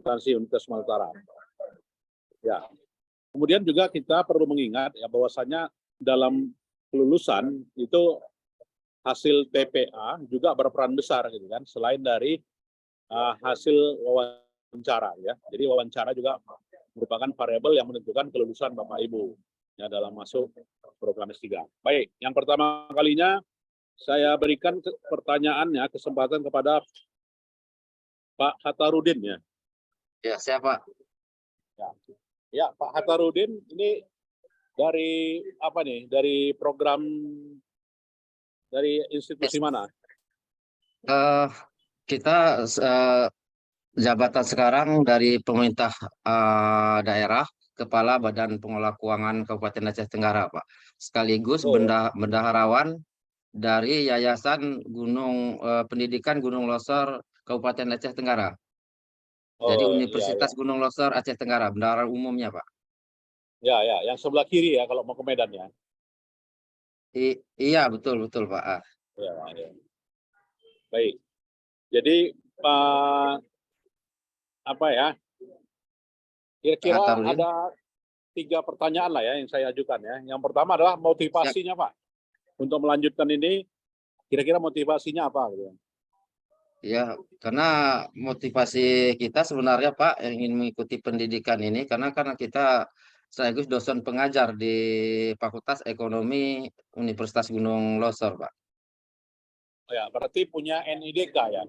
akuntansi Universitas Sumatera Utara. Ya. Kemudian juga kita perlu mengingat ya bahwasanya dalam kelulusan itu hasil TPA juga berperan besar gitu kan, selain dari hasil wawancara ya. Jadi wawancara juga merupakan variabel yang menentukan kelulusan Bapak Ibu ya dalam masuk program S3. Baik, yang pertama kalinya saya berikan pertanyaannya kesempatan kepada Pak Hatarudin ya. Ya, siapa? Ya, Pak Hatarudin ini dari apa nih? Dari program dari institusi mana? Kita jabatan sekarang dari pemerintah daerah, Kepala Badan Pengelola Keuangan Kabupaten Aceh Tenggara, Pak. Sekaligus bendaharawan dari Yayasan Pendidikan Gunung Losor Kabupaten Aceh Tenggara. Jadi Universitas Gunung Losor Aceh Tenggara, bendahara umumnya, Pak. Ya, yang sebelah kiri ya kalau mau ke Medan ya. Iya, betul Pak. Ya. Baik. Jadi apa ya? Kira-kira ada 3 pertanyaan lah ya yang saya ajukan ya. Yang pertama adalah motivasinya Pak untuk melanjutkan ini. Kira-kira motivasinya apa? Gitu. Ya, karena motivasi kita sebenarnya Pak yang ingin mengikuti pendidikan ini karena kita sekaligus dosen pengajar di Fakultas Ekonomi Universitas Gunung Losor, Pak. Ya, berarti punya NIDK ya?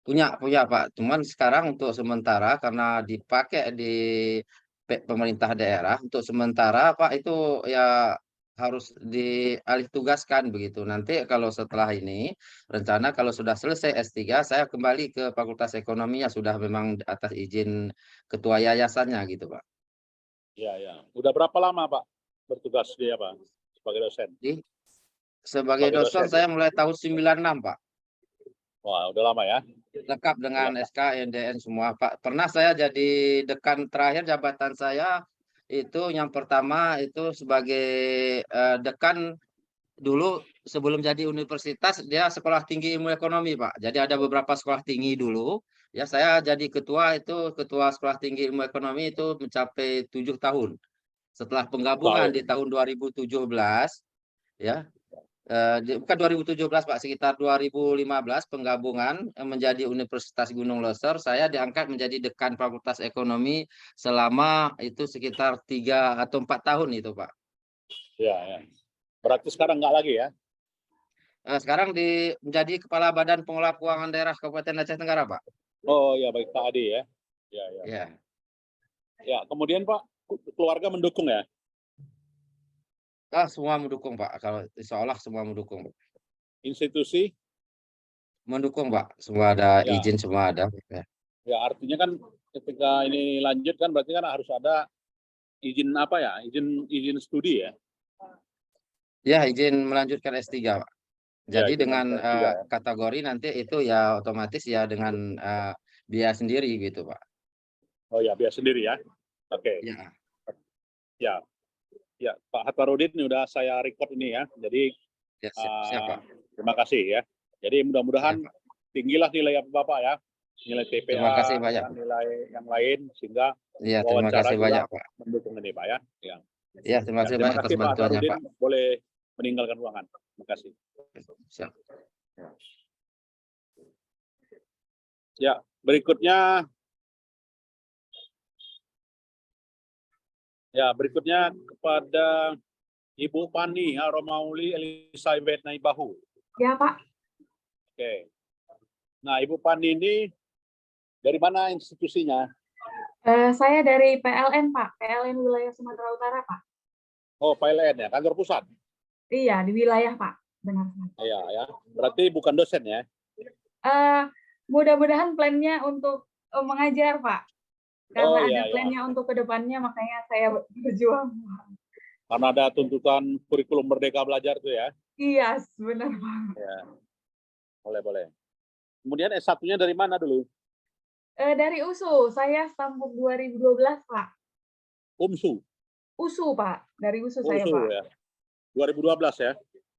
Punya Pak. Cuman sekarang untuk sementara karena dipakai di pemerintah daerah, untuk sementara Pak itu ya harus dialih tugaskan begitu. Nanti kalau setelah ini rencana kalau sudah selesai S3 saya kembali ke Fakultas Ekonomi ya sudah memang atas izin ketua yayasannya gitu, Pak. Ya. Udah berapa lama Pak bertugas dia Pak sebagai dosen? Sebagai dosen saya mulai tahun 96 Pak. Wah, udah lama ya. Lengkap dengan SK, NDN semua Pak. Pernah saya jadi dekan terakhir jabatan saya itu yang pertama itu sebagai dekan dulu sebelum jadi universitas dia sekolah tinggi ilmu ekonomi Pak. Jadi ada beberapa sekolah tinggi dulu. Ya saya jadi ketua sekolah tinggi ilmu ekonomi itu mencapai 7 tahun. Setelah penggabungan di tahun 2017 ya. Bukan 2017 Pak, sekitar 2015 penggabungan menjadi Universitas Gunung Losor, saya diangkat menjadi dekan Fakultas Ekonomi selama itu sekitar 3 atau 4 tahun itu Pak. Ya. Berarti sekarang nggak lagi ya? Sekarang menjadi Kepala Badan Pengelola Keuangan Daerah Kabupaten Aceh Tenggara, Pak. Oh ya, baik Pak Adi ya. Ya, kemudian Pak, keluarga mendukung ya? Semua mendukung Pak, kalau insya Allah semua mendukung. Institusi? Mendukung Pak, semua ada izin, semua ada. Ya, artinya kan ketika ini lanjut kan berarti kan harus ada izin apa ya? Izin studi ya? Ya, izin melanjutkan S3 Pak. Jadi dengan kategori nanti itu ya otomatis ya dengan biaya sendiri gitu Pak. Oh ya, biaya sendiri ya. Oke. Ya, Pak Hatarudin ini udah saya record ini ya. Jadi siap. Terima kasih ya. Jadi mudah-mudahan tinggilah nilai Bapak ya. Nilai TPA, terima kasih banyak, nilai yang lain sehingga terima kasih banyak Pak. Mendukung ini Pak ya. Ya, terima kasih banyak atas bantuannya Pak. Boleh meninggalkan ruangan. Terima kasih. Siap. Ya, berikutnya kepada Ibu Pani Romauli Elizabeth Naibahu. Ya Pak. Oke. Nah, Ibu Pani ini dari mana institusinya? Saya dari PLN Pak, PLN wilayah Sumatera Utara Pak. Oh, PLN ya, kantor pusat? Iya, di wilayah Pak, benar. Iya ya, berarti bukan dosen ya? Mudah-mudahan plannya untuk mengajar Pak, karena ada plannya untuk kedepannya, makanya saya berjuang. Karena ada tuntutan kurikulum Merdeka Belajar tuh ya? Iya, benar Pak. Ya. Boleh. Kemudian S1-nya dari mana dulu? Dari USU, saya tampuk 2012 Pak. UMSU? USU Pak, dari USU saya USU, Pak. Ya. 2012 ya?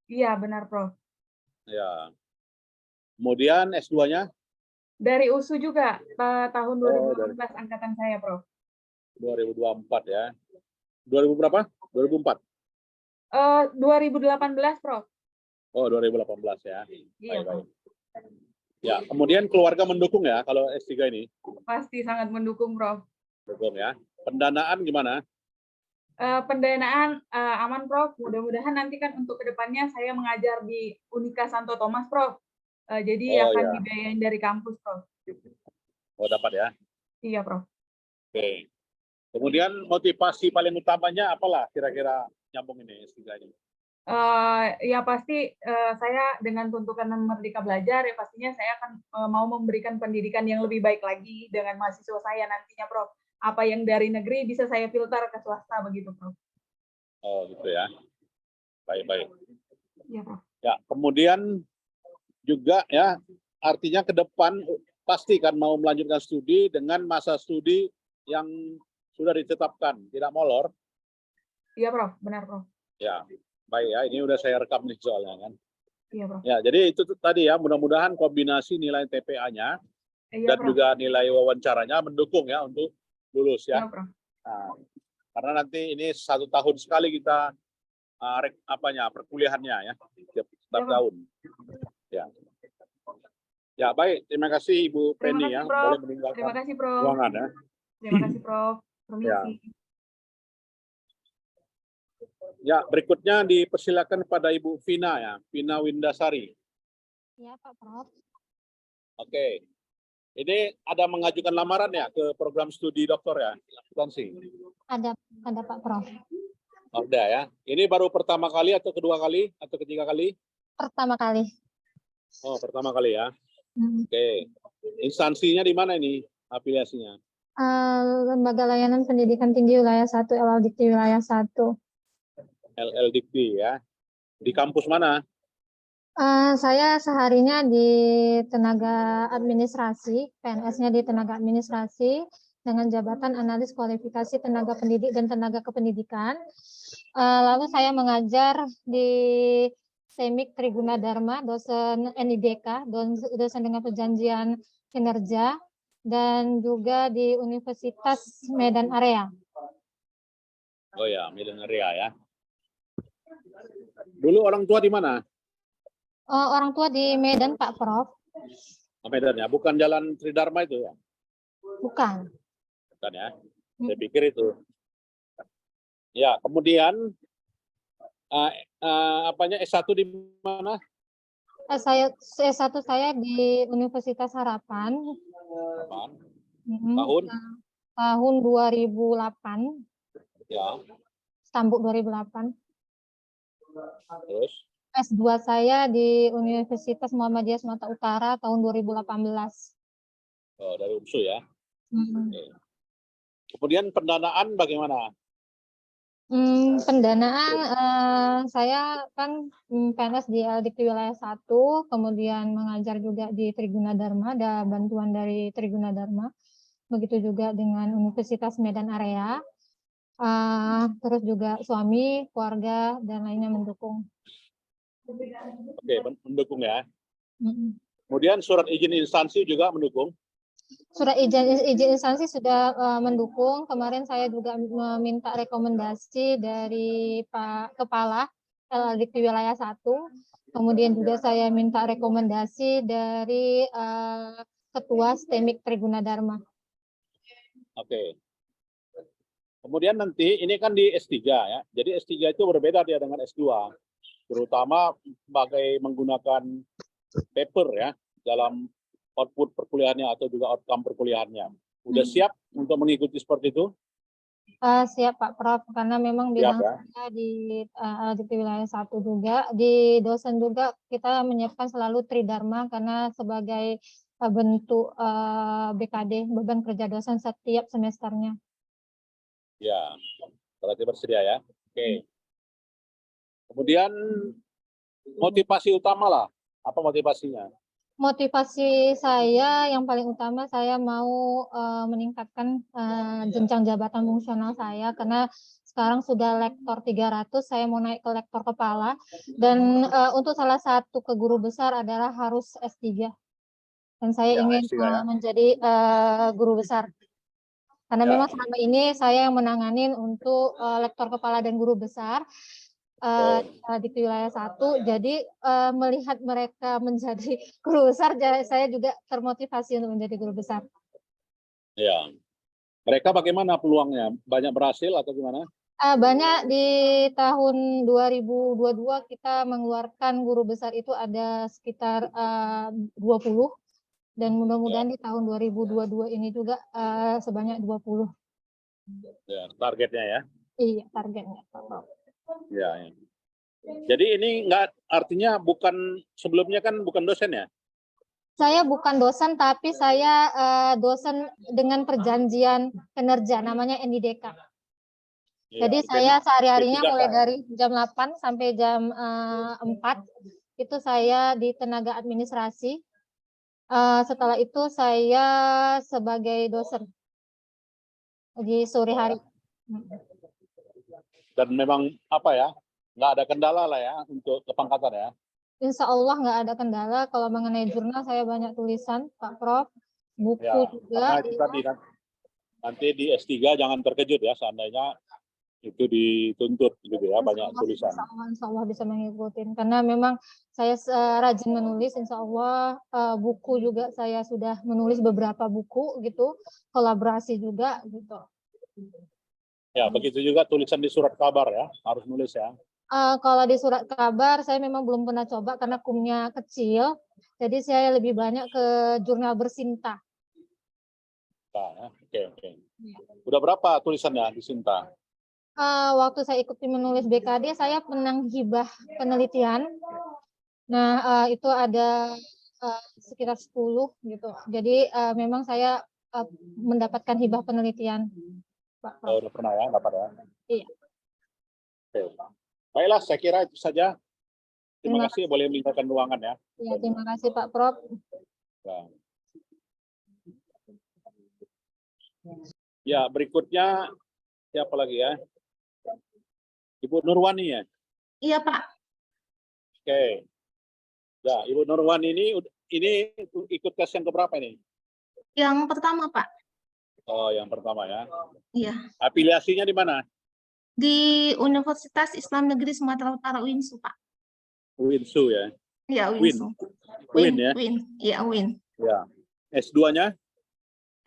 Iya benar Prof. Ya. Kemudian S2-nya? Dari USU juga, tahun Oh, dari 2018 angkatan saya, Prof. 2024 ya. 2000 berapa? 2004. 2018, Prof. Oh, 2018 ya. Iya, Baik, baik. Prof. Ya, kemudian keluarga mendukung ya kalau S3 ini. Pasti sangat mendukung, Prof. Dukung ya. Pendanaan gimana? Pendanaan aman, Prof. Mudah-mudahan nanti kan untuk kedepannya saya mengajar di Unika Santo Thomas, Prof. Jadi Oh akan ya, dibiayain dari kampus, Prof. oh dapat ya. Iya, Prof. Oke. Kemudian motivasi paling utamanya apalah kira-kira nyambung ini S3 ini? Ya pasti saya dengan tuntutan Merdeka Belajar ya pastinya saya akan mau memberikan pendidikan yang lebih baik lagi dengan mahasiswa saya nantinya, Prof. Apa yang dari negeri bisa saya filter ke swasta begitu, Prof. Oh gitu ya. Baik-baik. Iya, Prof. Ya, kemudian juga ya artinya ke depan pasti kan mau melanjutkan studi dengan masa studi yang sudah ditetapkan, tidak molor. Iya, Prof. Benar, Prof. Ya, baik ya. Ini udah saya rekam nih soalnya kan. Iya, Prof. Ya, jadi itu tadi ya, mudah-mudahan kombinasi nilai TPA-nya Iya, dan Prof. juga nilai wawancaranya mendukung ya untuk lulus ya. Iya, Prof. Nah, karena nanti ini 1 tahun sekali kita perkuliahannya ya, setiap Iya, Prof. tahun. Ya. Ya, baik. Terima kasih Ibu Terima Penny kasih, ya. Prof. Boleh Terima meninggalkan kasih, Prof. ruangan ya. Terima kasih, Prof. Permisi. Ya, berikutnya dipersilakan pada Ibu Vina ya, Vina Windasari. Ya, Pak Prof. Oke. Ini ada mengajukan lamaran ya ke program studi doktor ya, akuntansi. Ada Pak Prof. Ada ya. Ini baru pertama kali atau kedua kali atau ketiga kali? Pertama kali. Oh, pertama kali ya. Hmm. Oke. Instansinya di mana ini afiliasinya? Lembaga Layanan Pendidikan Tinggi Wilayah 1, LLDikti Wilayah 1. LLDikti ya. Di kampus mana? Saya seharinya di tenaga administrasi, PNS-nya di tenaga administrasi dengan jabatan analis kualifikasi tenaga pendidik dan tenaga kependidikan. Lalu saya mengajar di Semik Triguna Dharma, dosen NIDK, dosen dengan perjanjian kinerja, dan juga di Universitas Medan Area. Oh ya, Medan Area ya. Dulu orang tua di mana? Orang tua di Medan, Pak Prof. Oh, Medan ya, bukan Jalan Tridharma itu ya? Bukan. Bukan ya. Saya pikir itu. Ya, kemudian S1 di mana? S1 saya di Universitas Harapan. Tahun? Tahun 2008. Ya. Stambuk 2008. Terus? S2 saya di Universitas Muhammadiyah Sumatera Utara tahun 2018. Oh, dari UMSU ya. Oke. Kemudian pendanaan bagaimana? Pendanaan saya kan PNS di LDikti Wilayah 1, kemudian mengajar juga di Triguna Dharma, ada bantuan dari Triguna Dharma. Begitu juga dengan Universitas Medan Area. Terus juga suami, keluarga, dan lainnya mendukung. Oke, mendukung ya. Kemudian surat izin instansi juga mendukung. Surat izin instansi sudah mendukung. Kemarin saya juga meminta rekomendasi dari Pak Kepala LLDikti Wilayah 1. Kemudian juga saya minta rekomendasi dari Ketua STEMIK Triguna Dharma. Oke. Kemudian nanti ini kan di S3 ya. Jadi S3 itu berbeda dia dengan S2. Terutama sebagai menggunakan paper ya dalam output perkuliahannya atau juga outcome perkuliahannya. Udah siap untuk mengikuti seperti itu? Siap Pak Prof, karena memang bidang saya di LLDikti Wilayah 1 juga. Di dosen juga kita menyiapkan selalu Tridharma karena sebagai bentuk BKD, beban kerja dosen setiap semesternya. Ya, berarti bersedia ya. Oke. Kemudian motivasi utama lah. Apa motivasinya? Motivasi saya yang paling utama saya mau meningkatkan jenjang jabatan fungsional saya karena sekarang sudah lektor 300, saya mau naik ke lektor kepala dan untuk salah satu ke guru besar adalah harus S3. Dan saya Ya, ingin S3 ya. menjadi guru besar. Karena Ya. memang selama ini saya yang menanganin untuk lektor kepala dan guru besar di wilayah 1. Jadi melihat mereka menjadi guru besar, saya juga termotivasi untuk menjadi guru besar. Ya. Mereka bagaimana peluangnya? Banyak berhasil atau gimana? Banyak. Di tahun 2022 kita mengeluarkan guru besar itu ada sekitar 20. Dan mudah-mudahan di tahun 2022 ini juga sebanyak 20. Ya, targetnya ya. Iya, targetnya. Ya, ya. Jadi ini enggak, artinya bukan, sebelumnya kan bukan dosen ya? Saya bukan dosen, tapi saya dosen dengan perjanjian kinerja, namanya NIDK. Ya, Jadi saya sehari-harinya P3K. mulai dari jam 8 sampai jam 4, itu saya di tenaga administrasi. Setelah itu saya sebagai dosen di sore hari. Dan memang apa ya, nggak ada kendala lah ya untuk kepangkatan ya. Insya Allah nggak ada kendala. Kalau mengenai jurnal saya banyak tulisan, Pak Prof. Buku Ya, juga. karena itu tadi kan, nanti di S3 jangan terkejut ya, seandainya itu dituntut gitu ya, banyak tulisan. Insya Allah bisa mengikuti. Karena memang saya rajin menulis, insya Allah buku juga saya sudah menulis beberapa buku gitu, kolaborasi juga gitu. Ya, begitu juga tulisan di surat kabar ya, harus nulis ya. Kalau di surat kabar saya memang belum pernah coba karena kumnya kecil, jadi saya lebih banyak ke jurnal bersinta. Nah, ya. Oke. Udah berapa tulisannya di Sinta? Waktu saya ikuti menulis BKD, saya menang hibah penelitian. Nah, itu ada sekitar 10 gitu. Jadi memang saya mendapatkan hibah penelitian, Pak. Oh, udah pernah ya, dapat ya? Iya. Oke. Baiklah, saya kira itu saja. Terima kasih, boleh meninggalkan ruangan ya. Iya, terima kasih Pak Prof. Ya, berikutnya siapa lagi ya? Ibu Nurwani ya? Iya, Pak. Oke. Ya, Ibu Nurwani ini ikut tes yang keberapa ini? Yang pertama, Pak. Oh, yang pertama ya. Iya. Afiliasinya di mana? Di Universitas Islam Negeri Sumatera Utara, UINSU, Pak. UINSU ya? Iya, UINSU. Win ya? Win. Iya, Win. Ya. S2-nya?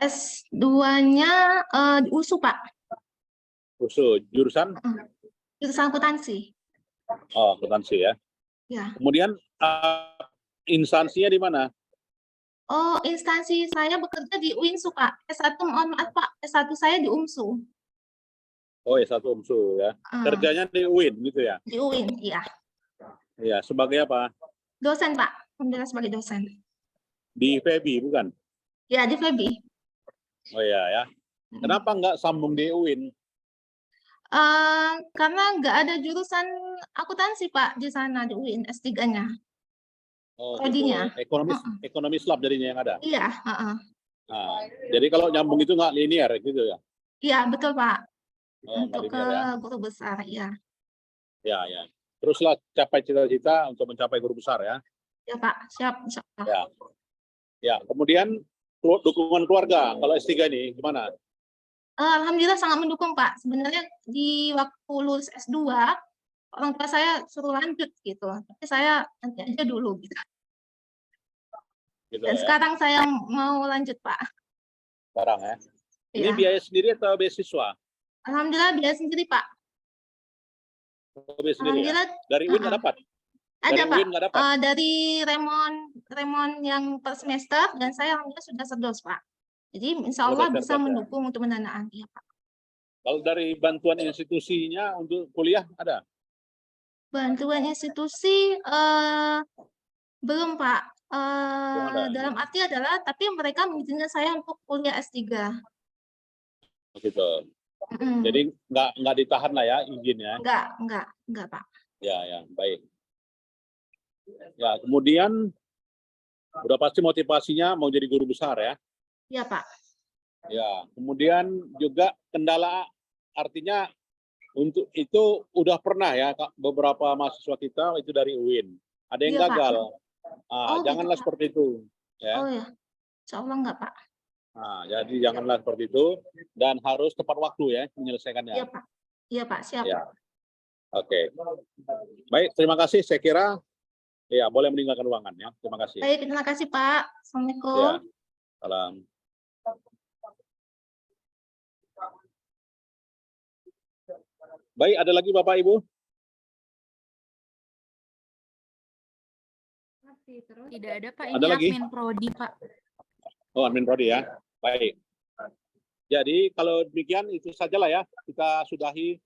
S2-nya di USU, Pak. USU. Jurusan? Jurusan akuntansi. Oh, akuntansi ya. Ya. Kemudian instansinya di mana? Oh, instansi saya bekerja di UINSU, Pak. S1, mohon maaf, Pak. S1 saya di UMSU. Oh, S1 UMSU ya. Kerjanya di UIN gitu ya? Di UIN, iya. Iya, sebagai apa? Dosen, Pak. Alhamdulillah sebagai dosen. Di FEBI, bukan? Ya, di FEBI. Oh iya ya. Kenapa nggak sambung di UIN? Karena nggak ada jurusan akuntansi, Pak, di sana, di UIN S3-nya. Oh, Prodinya. gitu. Ekonomi Islam jadinya yang ada? Iya. Nah, jadi kalau nyambung itu nggak linear gitu ya? Iya, betul, Pak. Oh, Untuk ke ya? guru besar, ya. Ya. Teruslah capai cita-cita untuk mencapai guru besar ya. Ya, Pak. Siap. Insya Allah. Ya. Kemudian dukungan keluarga. Kalau S3 ini gimana? Alhamdulillah sangat mendukung, Pak. Sebenarnya di waktu lulus S2, orang tua saya suruh lanjut gitu. Tapi saya nanti aja dulu gitu. Dan ya? sekarang saya mau lanjut, Pak. Sekarang ya. Ini Ya. biaya sendiri atau beasiswa? Alhamdulillah biaya sendiri, Pak. Biaya sendiri ya? Dari UIN nggak dapat? Ada, dari Pak. UIN nggak dapat? Dari Remon yang per semester, dan saya alhamdulillah sudah sedos, Pak. Jadi insya Allah bisa mendukung untuk pendanaan. Ya, Pak. Kalau dari bantuan institusinya untuk kuliah ada? Bantuan institusi belum, Pak. Dalam arti adalah, tapi mereka mengizinkan saya untuk kuliah S3. Gitu. Jadi nggak ditahan lah ya izinnya? Enggak, Pak. Ya, baik. Ya, kemudian udah pasti motivasinya mau jadi guru besar ya? Iya, Pak. Ya, kemudian juga kendala, artinya untuk itu udah pernah ya beberapa mahasiswa kita itu dari UIN. Ada yang Iya, gagal. Pak. Janganlah gitu, seperti itu. Ya. Oh ya. Insya Allah enggak, Pak. Nah, jadi janganlah seperti itu dan harus tepat waktu ya menyelesaikannya. Iya, Pak. Iya, Pak. Siap. Ya. Oke. Baik, terima kasih. Saya kira ya boleh meninggalkan ruangan ya. Terima kasih. Baik, terima kasih, Pak. Assalamualaikum. Ya. Salam. Baik, ada lagi Bapak Ibu? Tidak ada Pak, Ada ini lagi? admin prodi Pak. Oh, admin prodi ya. Baik. Jadi kalau demikian itu sajalah ya. Kita sudahi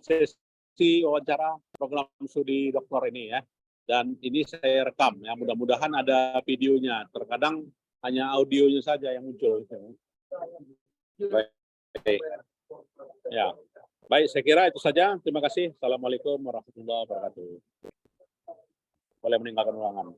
sesi wawancara program studi doktor ini ya. Dan ini saya rekam ya. Mudah-mudahan ada videonya. Terkadang hanya audionya saja yang muncul. Baik. Ya. Baik, saya kira itu saja. Terima kasih. Assalamualaikum warahmatullahi wabarakatuh. Boleh meninggalkan ruangan.